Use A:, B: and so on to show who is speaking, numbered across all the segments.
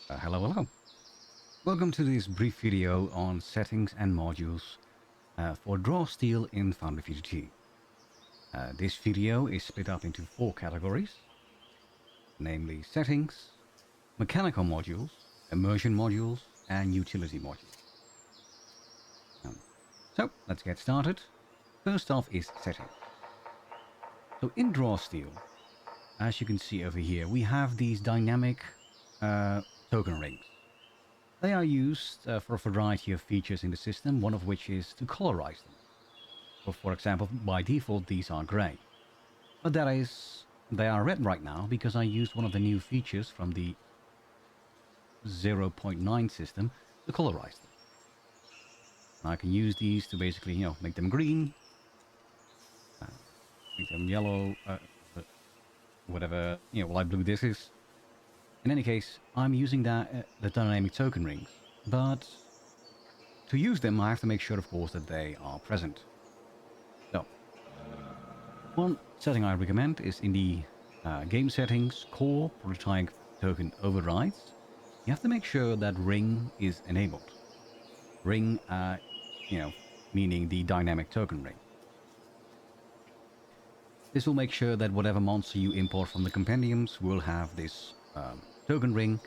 A: Hello. Welcome to this brief video on settings and modules for draw steel in FoundryVTT. This video is split up into 4 categories, namely settings, mechanical modules, immersion modules, and utility modules. So let's get started. First off is settings. So in draw steel, as you can see over here, we have these dynamic token rings. They are used for a variety of features in the system, one of which is to colorize them. So for example, by default these are grey. But they are red right now because I used one of the new features from the 0.9 system to colorize them. And I can use these to basically, make them green, make them yellow, whatever, light blue this is. In any case, I'm using the dynamic token rings, but to use them I have to make sure, of course, that they are present. So, one setting I recommend is in the game settings, core prototype token overrides. You have to make sure that ring is enabled. Ring, meaning the dynamic token ring. This will make sure that whatever monster you import from the compendiums will have this token ring,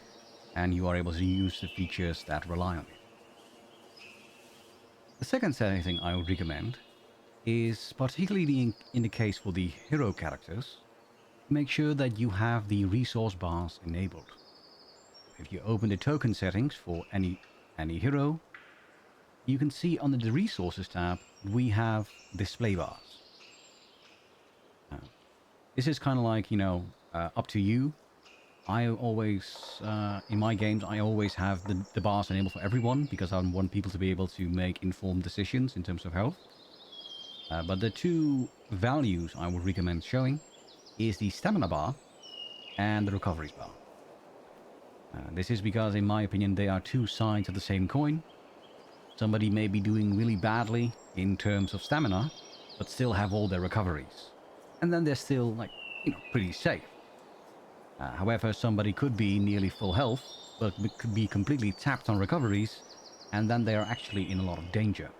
A: and you are able to use the features that rely on it. The second setting I would recommend is, particularly in the case for the hero characters, make sure that you have the resource bars enabled. If you open the token settings for any hero, you can see under the resources tab we have display bars. This is kind of like, up to you. I always, in my games, I always have the bars enabled for everyone because I want people to be able to make informed decisions in terms of health. But the two values I would recommend showing is the stamina bar and the recoveries bar. This is because, in my opinion, they are two sides of the same coin. Somebody may be doing really badly in terms of stamina, but still have all their recoveries. And then they're still, pretty safe. However, somebody could be nearly full health, but could be completely tapped on recoveries, and then they are actually in a lot of danger.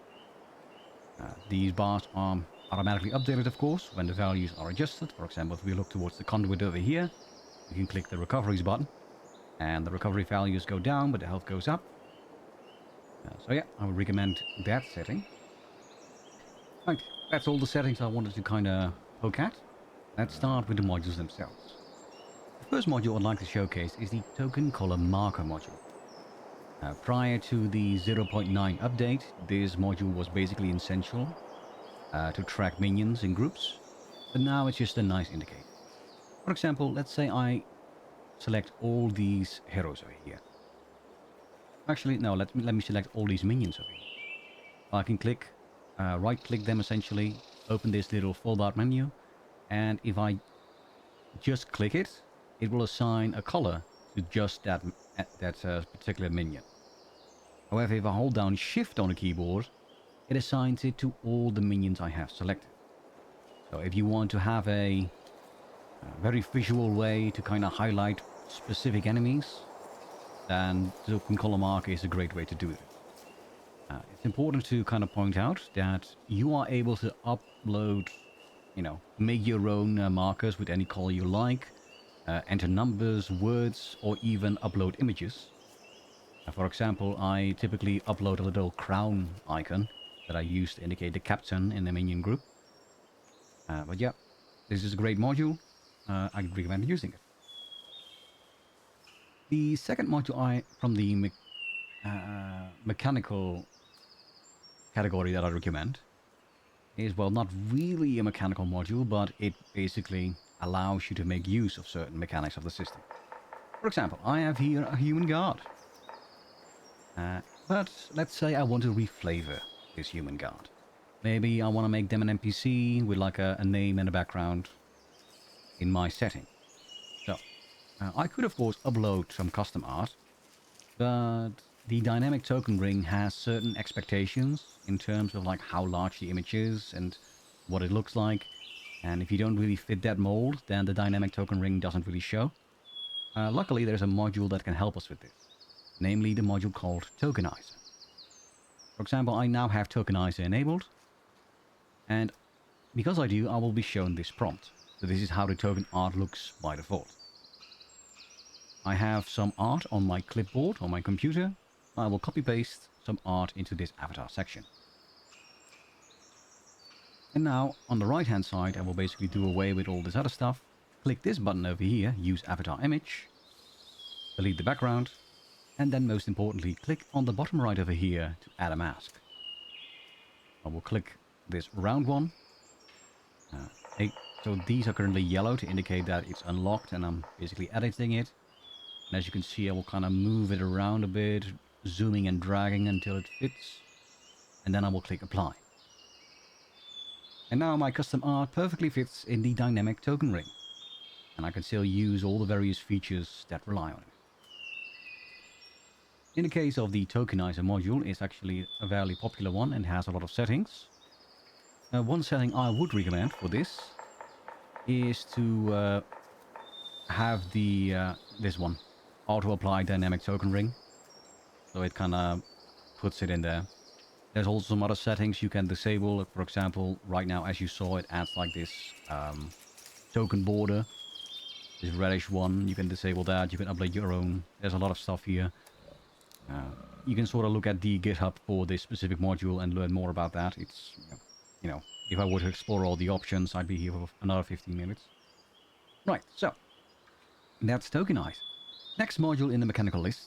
A: These bars are automatically updated, of course, when the values are adjusted. For example, if we look towards the conduit over here, you can click the recoveries button, and the recovery values go down, but the health goes up. So yeah, I would recommend that setting. Right, that's all the settings I wanted to kind of poke at. Let's start with the modules themselves. The first module I'd like to showcase is the token color marker module. Prior to the 0.9 update, this module was basically essential to track minions in groups, but now it's just a nice indicator. For example, let's say I select all these heroes over here. Actually, no, let me select all these minions over here. I can right-click them essentially, open this little fold-out menu, and if I just click it, it will assign a color to just that particular minion. However, if I hold down Shift on the keyboard, it assigns it to all the minions I have selected. So if you want to have a very visual way to kind of highlight specific enemies, then the token color marker is a great way to do it. It's important to kind of point out that you are able to upload, make your own markers with any color you like, enter numbers, words, or even upload images. For example, I typically upload a little crown icon that I use to indicate the captain in the minion group. But yeah, this is a great module. I recommend using it. The second module from the mechanical category that I recommend is, well, not really a mechanical module, but it basically allows you to make use of certain mechanics of the system. For example, I have here a human guard. But let's say I want to reflavor this human guard. Maybe I want to make them an NPC with like a name and a background in my setting. So, I could of course upload some custom art, but the dynamic token ring has certain expectations in terms of like how large the image is and what it looks like. And if you don't really fit that mold, then the dynamic token ring doesn't really show. Luckily, there's a module that can help us with this. namely the module called Tokenizer. For example, I now have Tokenizer enabled, and because I do, I will be shown this prompt. So this is how the token art looks by default. I have some art on my clipboard on my computer. I will copy paste some art into this avatar section. And now on the right hand side, I will basically do away with all this other stuff. Click this button over here, use avatar image, delete the background, and then most importantly, click on the bottom right over here to add a mask. I will click this round one. So these are currently yellow to indicate that it's unlocked and I'm basically editing it. And as you can see, I will kind of move it around a bit, zooming and dragging until it fits. And then I will click apply. And now my custom art perfectly fits in the dynamic token ring. And I can still use all the various features that rely on it. In the case of the Tokenizer module, it's actually a fairly popular one and has a lot of settings. One setting I would recommend for this is to have the this one, auto apply dynamic token ring. So it kind of puts it in there. There's also some other settings you can disable. For example, right now, as you saw, it adds like this token border. This reddish one, you can disable that. You can upload your own. There's a lot of stuff here. You can sort of look at the GitHub for this specific module and learn more about that. It's, you know, if I were to explore all the options, I'd be here for another 15 minutes. Right, so that's Tokenize. Next module in the mechanical list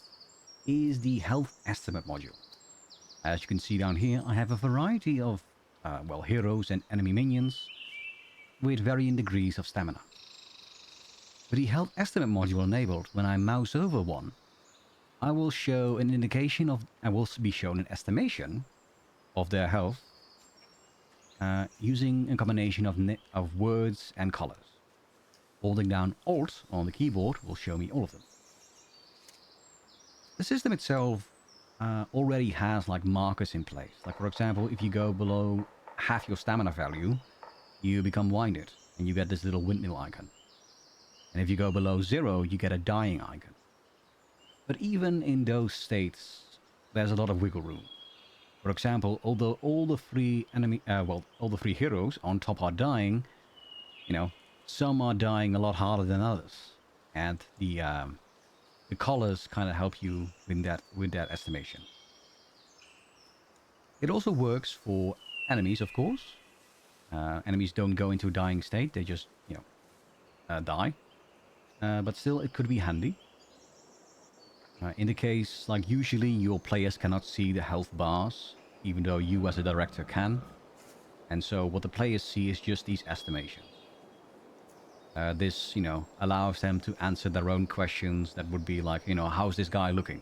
A: is the health estimate module. As you can see down here, I have a variety of, well, heroes and enemy minions with varying degrees of stamina. With the health estimate module enabled, when I mouse over one, I will show an indication of, I will be shown an estimation of their health using a combination of words and colors. Holding down Alt on the keyboard will show me all of them. The system itself already has like markers in place. Like for example, if you go below half your stamina value, you become winded and you get this little windmill icon. And if you go below 0, you get a dying icon. But even in those states, there's a lot of wiggle room. For example, although all the three all the three heroes on top are dying, you know, some are dying a lot harder than others, and the colors kind of help you with that estimation. It also works for enemies, of course. Enemies don't go into a dying state; they just, you know, die. But still, it could be handy. In the case, like usually your players cannot see the health bars, even though you as a director can. And so what the players see is just these estimations. This, you know, allows them to answer their own questions that would be like, you know, how's this guy looking?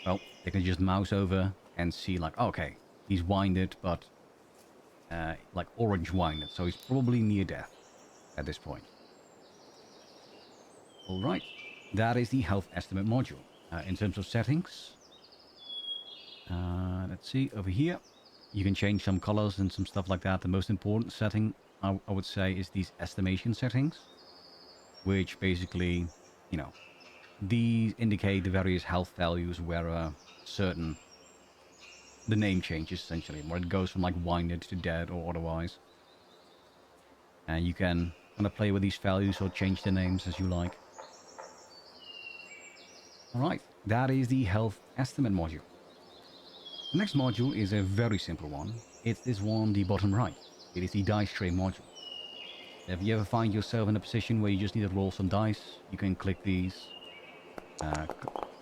A: Well, they can just mouse over and see like, okay, he's winded, but like orange winded, so he's probably near death at this point. Alright, that is the health estimate module. In terms of settings, let's see, over here, you can change some colors and some stuff like that. The most important setting, I would say, is these estimation settings, which basically, you know, these indicate the various health values where the name changes essentially, where it goes from like winded to dead or otherwise. And you can kind of play with these values or change the names as you like. Alright, that is the health estimate module. The next module is a very simple one. It's this one, the bottom right. It is the dice tray module. If you ever find yourself in a position where you just need to roll some dice, you can click these,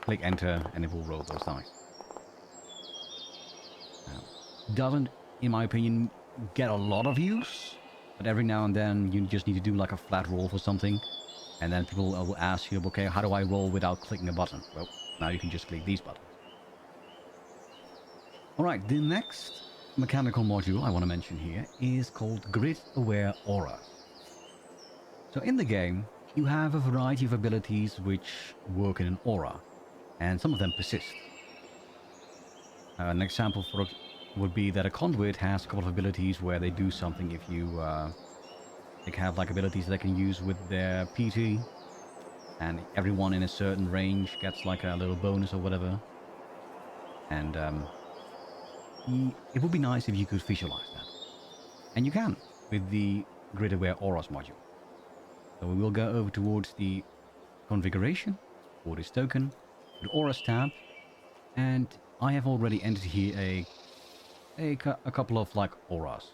A: click enter, and it will roll those dice. Doesn't, in my opinion, get a lot of use, but every now and then you just need to do like a flat roll for something. And then people will ask you, okay, how do I roll without clicking a button? Well, now you can just click these buttons. Alright, the next mechanical module I want to mention here is called Grid Aware Aura. So in the game, you have a variety of abilities which work in an aura, and some of them persist. An example for it would be that a conduit has a couple of abilities where they do something if you... they have like abilities they can use with their PT. and everyone in a certain range gets like a little bonus or whatever. And it would be nice if you could visualize that. And you can with the Grid Aware Auras module. So we will go over towards the configuration for this token, the Auras tab, and I have already entered here a couple of like auras.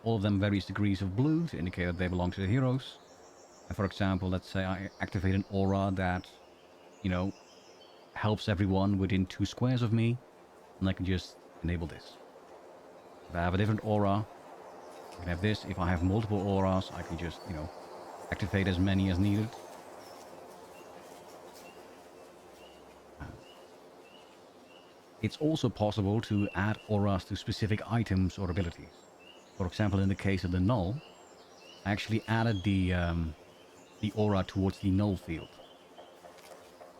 A: All of them various degrees of blue to indicate that they belong to the heroes. And for example, let's say I activate an aura that, you know, helps everyone within 2 squares of me, and I can just enable this. If I have a different aura, I can have this. If I have multiple auras, I can just, activate as many as needed. It's also possible to add auras to specific items or abilities. For example, in the case of the null, I actually added the aura towards the null field.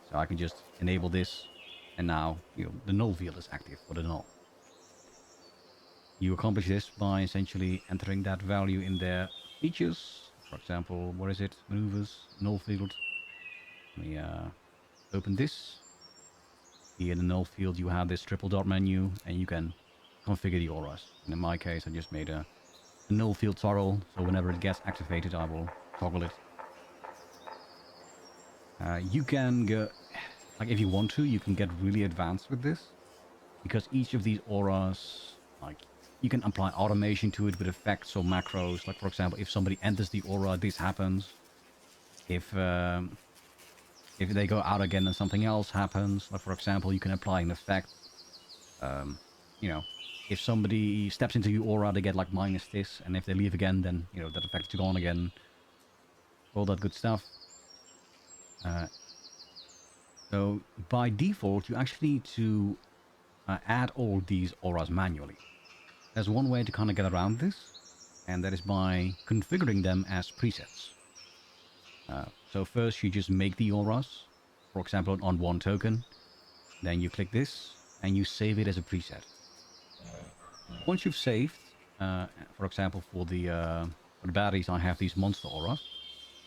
A: So I can just enable this, and now the null field is active for the null. You accomplish this by essentially entering that value in their features. For example, what is it? Maneuvers, null field. Let me open this. Here in the null field, you have this triple dot menu, and you can configure the auras. And in my case, I just made a null field toggle, so whenever it gets activated, I will toggle it. You can go, like if you want to, you can get really advanced with this, because each of these auras, like you can apply automation to it with effects or macros. Like for example, if somebody enters the aura, this happens. If they go out again, then something else happens. Like for example, you can apply an effect. If somebody steps into your aura, they get like minus this, and if they leave again, then that effect is gone again. All that good stuff. So by default, you actually need to add all these auras manually. There's one way to kind of get around this, and that is by configuring them as presets. So first you just make the auras, for example on one token, then you click this and you save it as a preset. Once you've saved, for example for the batteries, I have these monster auras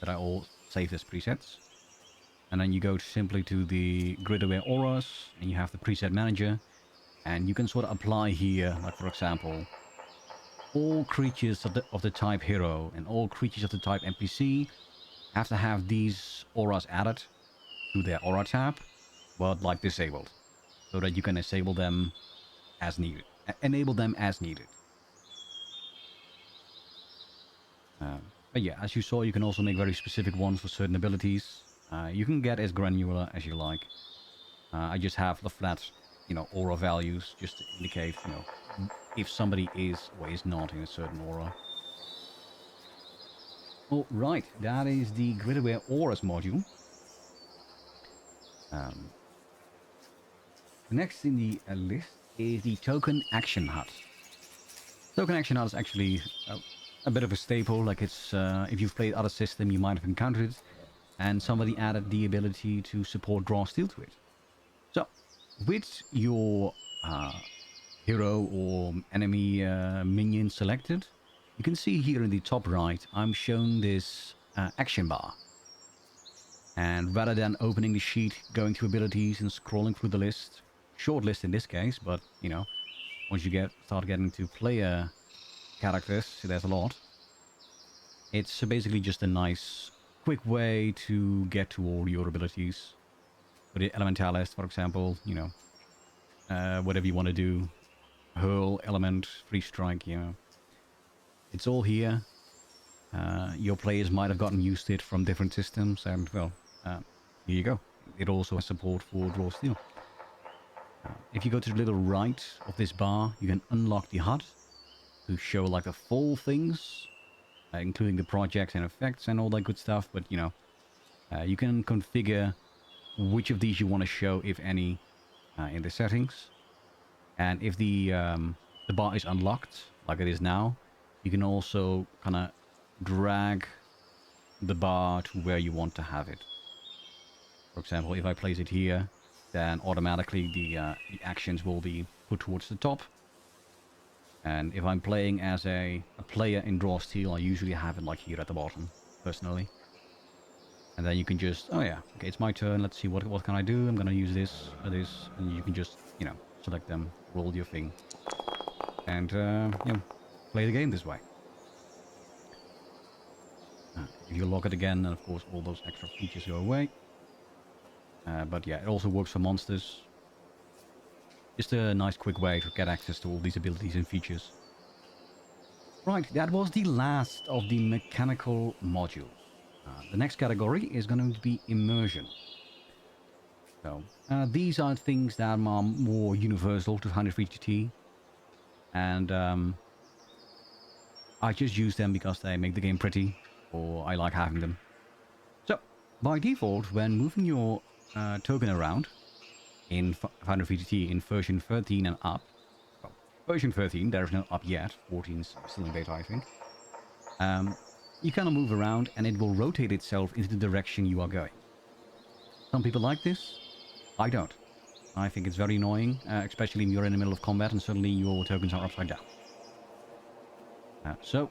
A: that I all saved as presets. And then you go simply to the Grid Aware Auras, and you have the preset manager, and you can sort of apply here, like for example, all creatures of the type hero and all creatures of the type NPC have to have these auras added to their aura tab, but like disabled, so that you can disable them as needed, enable them as needed. But yeah, as you saw, you can also make very specific ones for certain abilities. You can get as granular as you like. I just have the flat, aura values just to indicate, if somebody is or is not in a certain aura. All right, that is the Grid Aware Auras module. Next in the list is the Token Action Hut. Token Action Hut is actually a bit of a staple. Like it's, if you've played other system, you might have encountered it. And somebody added the ability to support draw steel to it. So, with your hero or enemy minion selected, you can see here in the top right, I'm shown this action bar. And rather than opening the sheet, going to abilities and scrolling through the list, short list in this case, but once you start getting to player characters, there's a lot. It's basically just a nice quick way to get to all your abilities. For the Elementalist, for example, whatever you want to do, hurl, element, free strike, it's all here. Your players might have gotten used to it from different systems, and well, here you go. It also has support for draw steel. If you go to the little right of this bar, you can unlock the HUD to show like the full things, including the projects and effects and all that good stuff. But you can configure which of these you want to show, if any, in the settings. And if the bar is unlocked, like it is now, you can also kind of drag the bar to where you want to have it. For example, if I place it here, then automatically the actions will be put towards the top. And if I'm playing as a player in draw steel, I usually have it like here at the bottom, personally. And then you can just, oh yeah, okay, it's my turn. Let's see what can I do. I'm gonna use this or this, and you can just, select them, roll your thing, and play the game this way. If you lock it again, then of course all those extra features go away. But yeah, it also works for monsters. Just a nice quick way to get access to all these abilities and features. Right, that was the last of the mechanical modules. The next category is going to be Immersion. So, these are things that are more universal to FoundryVTT. And I just use them because they make the game pretty, or I like having them. So, by default, when moving your token around in FoundryVTT in version 13 and up, well, version 13, there is no up yet, 14 is still in beta, I think. You kind of move around and it will rotate itself into the direction you are going. Some people like this. I don't. I think it's very annoying, especially when you're in the middle of combat and suddenly your tokens are upside down. So,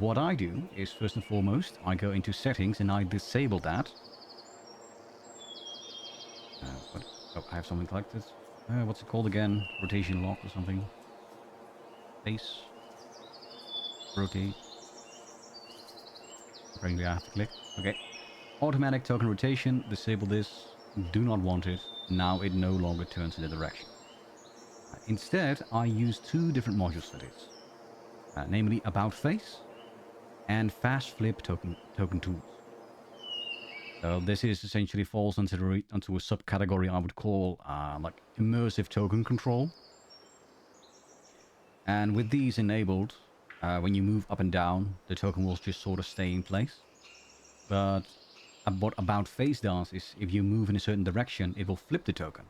A: what I do is, first and foremost, I go into settings and I disable that. Oh, I have something like this. What's it called again? Rotation lock or something? Face. Rotate. Apparently I have to click. Okay. Automatic token rotation. Disable this. Do not want it. Now it no longer turns in the direction. Instead, I use two different modules for this. Namely About Face and Fast Flip token tools. So this is essentially falls into a subcategory I would call like immersive token control. And with these enabled, when you move up and down, the token will just sort of stay in place. But what About Face does is if you move in a certain direction, it will flip the token.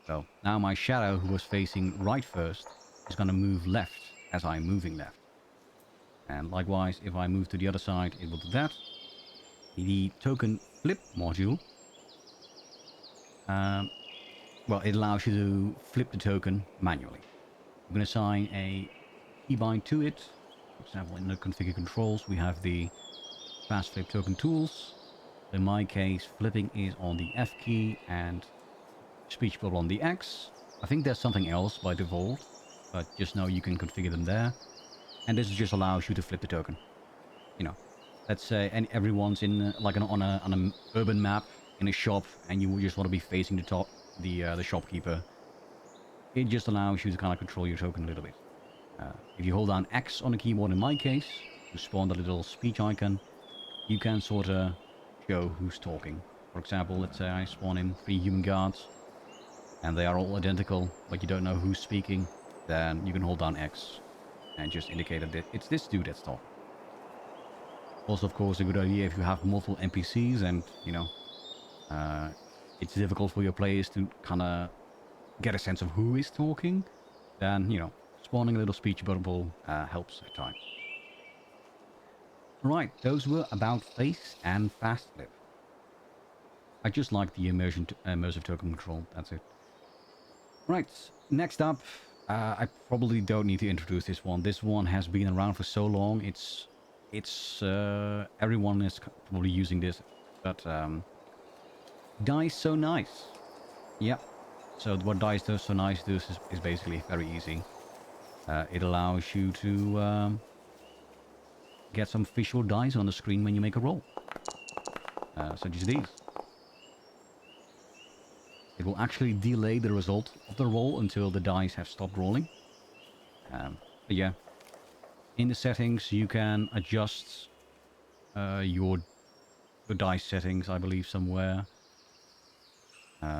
A: So now my shadow, who was facing right first, is going to move left as I'm moving left. And likewise, if I move to the other side, it will do that. The token flip module, well, it allows you to flip the token manually. You can assign a keybind to it. For example, in the configure controls, we have the fast flip token tools. In my case, flipping is on the F key and speech bubble on the X. I think there's something else by default, but just know you can configure them there. And this just allows you to flip the token. Let's say everyone's in on an urban map in a shop, and you just want to be facing the shopkeeper. It just allows you to kind of control your token a little bit. If you hold down X on the keyboard, in my case, to spawn the little speech icon, you can sort of show who's talking. For example, let's say I spawn in 3 human guards, and they are all identical, but you don't know who's speaking, then you can hold down X and just indicate that it's this dude that's talking. Also, of course, a good idea if you have multiple NPCs and, it's difficult for your players to kind of get a sense of who is talking, then, spawning a little speech bubble helps at times. Right, those were About Face and Fast Flip. I just like the immersive token control, that's it. Right, next up, I probably don't need to introduce this one. This one has been around for so long, everyone is probably using this, but Dice So Nice. Yeah, so what Dice So Nice does is basically very easy. It allows you to get some visual dice on the screen when you make a roll, such as these. It will actually delay the result of the roll until the dice have stopped rolling. But yeah, in the settings you can adjust your dice settings, I believe, somewhere.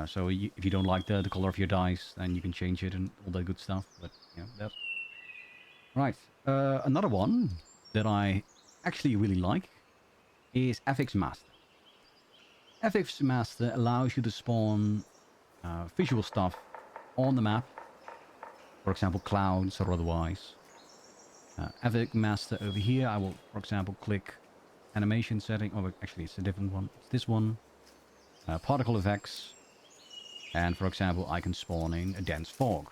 A: So if you don't like the color of your dice, then you can change it and all that good stuff. But that's right. Another one that I actually really like is FxMaster. FxMaster allows you to spawn visual stuff on the map, for example clouds or otherwise. FxMaster over here, I will, for example, click animation setting. Oh, actually it's a different one. It's this one. Particle effects. And for example, I can spawn in a dense fog.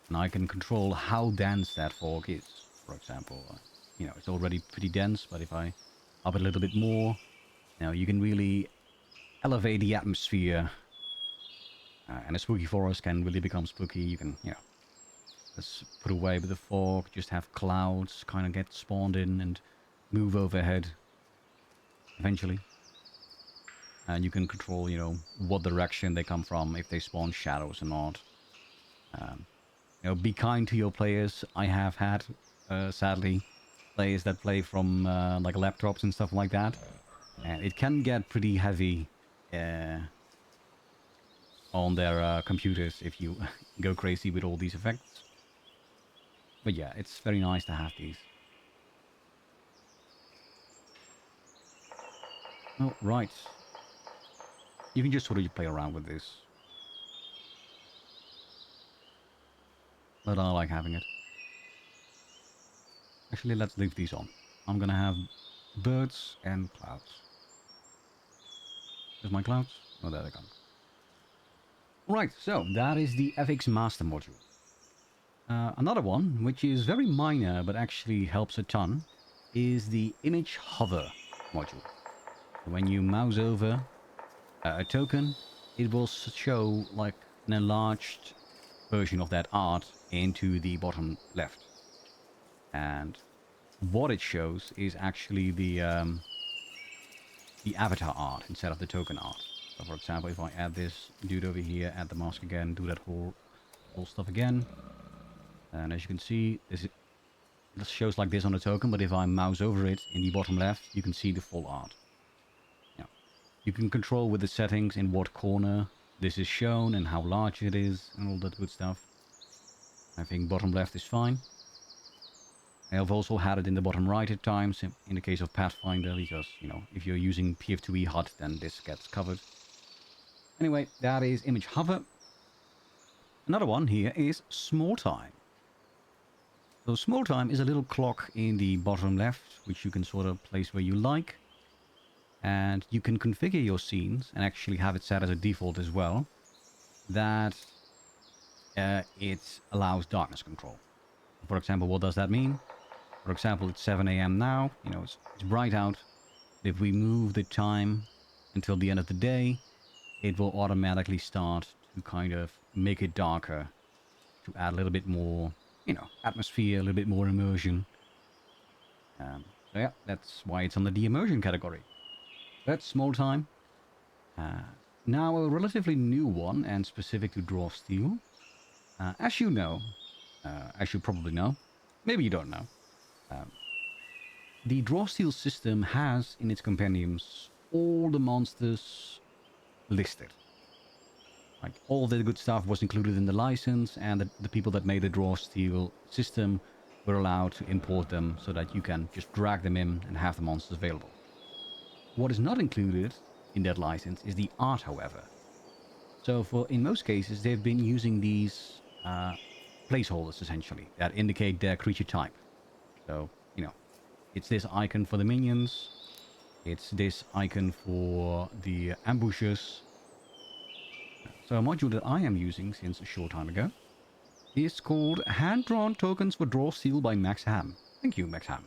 A: And I can control how dense that fog is. For example, it's already pretty dense, but if I up a little bit more. Now you can really elevate the atmosphere, and a spooky forest can really become spooky. You can, let's put away with the fog, just have clouds kind of get spawned in and move overhead eventually. And you can control, what direction they come from, if they spawn shadows or not. Um, be kind to your players. I have had, sadly, players that play from like laptops and stuff like that. And it can get pretty heavy on their computers if you go crazy with all these effects. But yeah, it's very nice to have these. Oh, right. You can just sort of play around with this. But I like having it. Actually, let's leave these on. I'm gonna have birds and clouds. There's my clouds. Oh, there they come. Right, so that is the FxMaster module. Another one, which is very minor but actually helps a ton, is the image hover module. When you mouse over a token, it will show like an enlarged version of that art into the bottom left. And what it shows is actually the avatar art instead of the token art. So for example, if I add this dude over here, add the mask again, do that whole stuff again. And as you can see, this shows like this on the token, but if I mouse over it in the bottom left, you can see the full art. Yeah. You can control with the settings in what corner this is shown and how large it is and all that good stuff. I think bottom left is fine. I have also had it in the bottom right at times in the case of Pathfinder, because, if you're using PF2E HUD, then this gets covered. Anyway, that is image hover. Another one here is small time. So small time is a little clock in the bottom left, which you can sort of place where you like. And you can configure your scenes and actually have it set as a default as well, that it allows darkness control. For example, what does that mean? For example, it's 7 AM now, it's bright out. If we move the time until the end of the day, it will automatically start to kind of make it darker, to add a little bit more, atmosphere, a little bit more immersion. So yeah, that's why it's under the immersion category. That's small time. Now a relatively new one and specific to draw steel. As you know, as you probably know, maybe you don't know, the draw steel system has in its compendiums all the monsters listed. Like all the good stuff was included in the license, and the people that made the draw steel system were allowed to import them so that you can just drag them in and have the monsters available. What is not included in that license is the art, however. So in most cases, they've been using these placeholders, essentially, that indicate their creature type. So, it's this icon for the minions. It's this icon for the ambushers. So a module that I am using since a short time ago is called Hand-Drawn Tokens for Draw Steel by Max Hamm. Thank you, Max Hamm.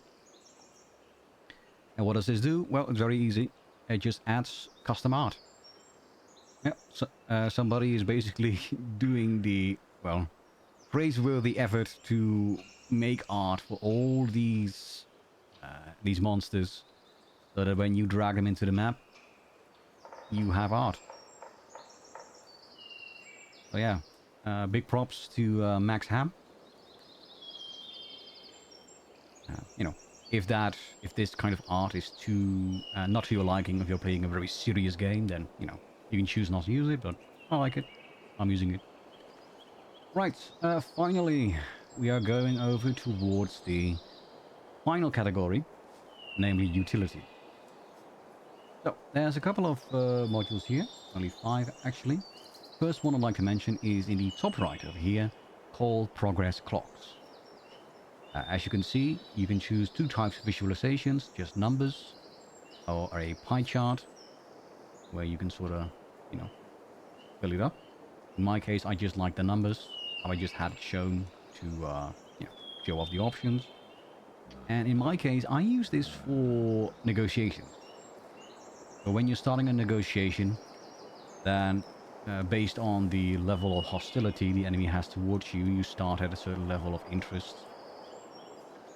A: And what does this do? Well, it's very easy. It just adds custom art. Yeah, so, somebody is basically doing the, praiseworthy effort to make art for all these monsters, so that when you drag them into the map, you have art. So yeah, big props to Max Hamm. If this kind of art is too not to your liking, if you're playing a very serious game, then you can choose not to use it. But I like it. I'm using it. Right. Finally, we are going over towards the final category, namely utility. So there's a couple of modules here, only 5 actually. First one I'd like to mention is in the top right over here, called Progress Clocks. As you can see, you can choose 2 types of visualizations, just numbers, or a pie chart, where you can sort of, fill it up. In my case, I just like the numbers. I just had it shown to, show off the options. And in my case, I use this for negotiations. So when you're starting a negotiation, then based on the level of hostility the enemy has towards you, you start at a certain level of interest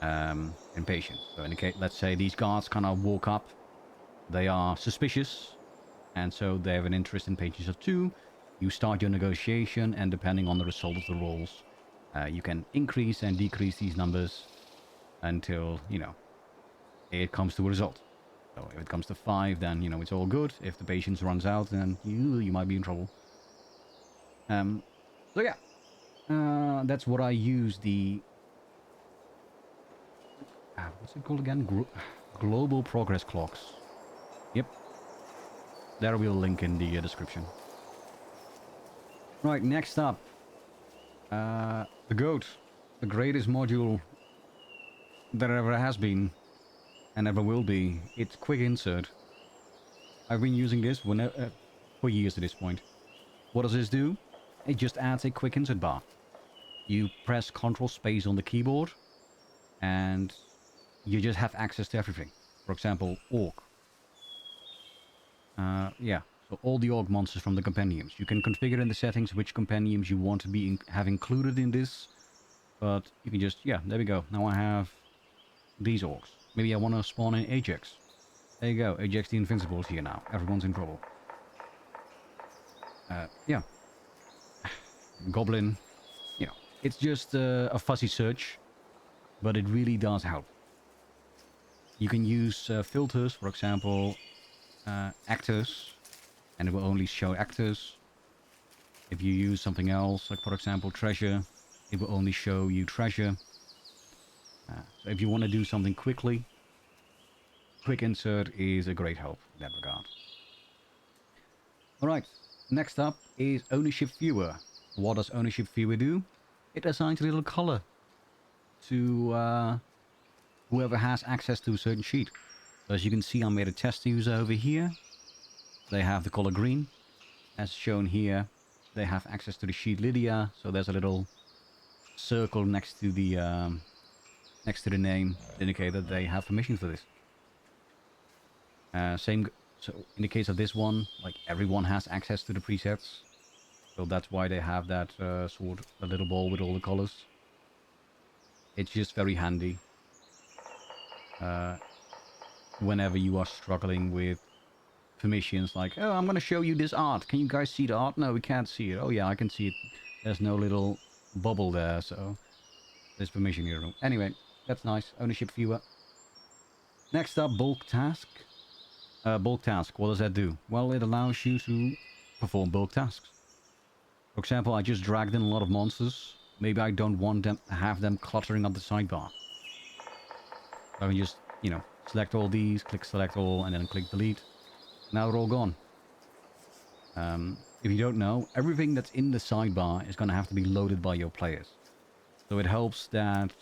A: and patience. So in the case, let's say these guards kind of walk up, they are suspicious, and so they have an interest in patience of 2. You start your negotiation, and depending on the result of the rolls, you can increase and decrease these numbers until, you know, it comes to a result. So if it comes to 5, then, you know, it's all good. If the patience runs out, then you might be in trouble. So yeah, that's what I use the... what's it called again? Global progress clocks. Yep. There will link in the description. Right, next up. The GOAT. The greatest module there ever has been. And ever will be. It's quick insert. I've been using this for years at this point. What does this do? It just adds a quick insert bar. You press Ctrl space on the keyboard, and you just have access to everything. For example, Orc. Yeah, so all the Orc monsters from the compendiums. You can configure in the settings which compendiums you want to be have included in this. But you can just, yeah, there we go. Now I have these Orcs. Maybe I want to spawn in Ajax. There you go, Ajax the Invincible is here now. Everyone's in trouble. Yeah. Goblin. You know, it's just a fuzzy search, but it really does help. You can use filters, for example, actors, and it will only show actors. If you use something else, like for example treasure, it will only show you treasure. So if you want to do something quickly, quick insert is a great help in that regard. Alright, next up is Ownership Viewer. What does Ownership Viewer do? It assigns a little color to whoever has access to a certain sheet. So as you can see, I made a test user over here. They have the color green. As shown here, they have access to the sheet Lydia. So there's a little circle next to the name to indicate that they have permission for this. So in the case of this one, like everyone has access to the presets. So that's why they have that sword, a little ball with all the colors. It's just very handy. Whenever you are struggling with permissions, like, oh, I'm going to show you this art. Can you guys see the art? No, we can't see it. Oh yeah, I can see it. There's no little bubble there, so there's permission here. Anyway, that's nice. Ownership Viewer. Next up, bulk task. Bulk task, what does that do? Well, it allows you to perform bulk tasks. For example, I just dragged in a lot of monsters. Maybe I don't want them to have them cluttering up the sidebar. So I can just, you know, select all these, click select all, and then click delete. Now they're all gone. If you don't know, everything that's in the sidebar is going to have to be loaded by your players. So it helps that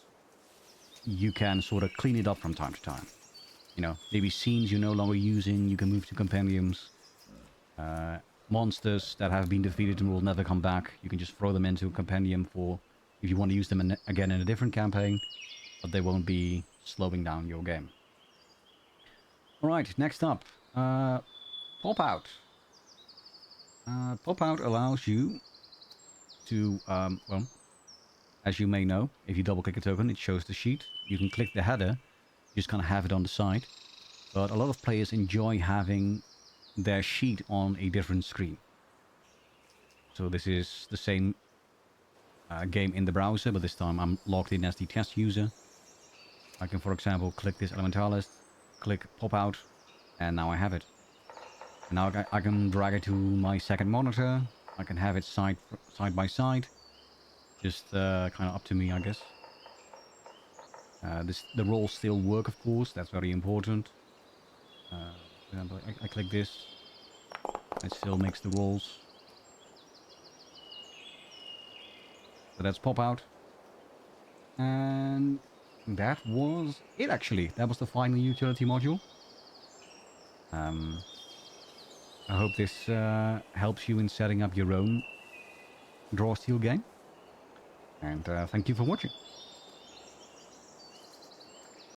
A: you can sort of clean it up from time to time. You know, maybe scenes you're no longer using, you can move to compendiums. Monsters that have been defeated and will never come back, you can just throw them into a compendium for if you want to use them again in a different campaign, but they won't be slowing down your game. Alright, next up, PopOut. PopOut allows you to, well, as you may know, if you double click a token, it shows the sheet. You can click the header, just kind of have it on the side. But a lot of players enjoy having their sheet on a different screen. So this is the same game in the browser, but this time I'm logged in as the test user. I can, for example, click this Elementalist, click PopOut, and now I have it. And now I can drag it to my second monitor. I can have it side by side. Just kind of up to me, I guess. The rolls still work, of course. That's very important. For example, I click this. It still makes the rolls. So that's PopOut. And that was it, actually. That was the final utility module. I hope this helps you in setting up your own draw steel game. And thank you for watching.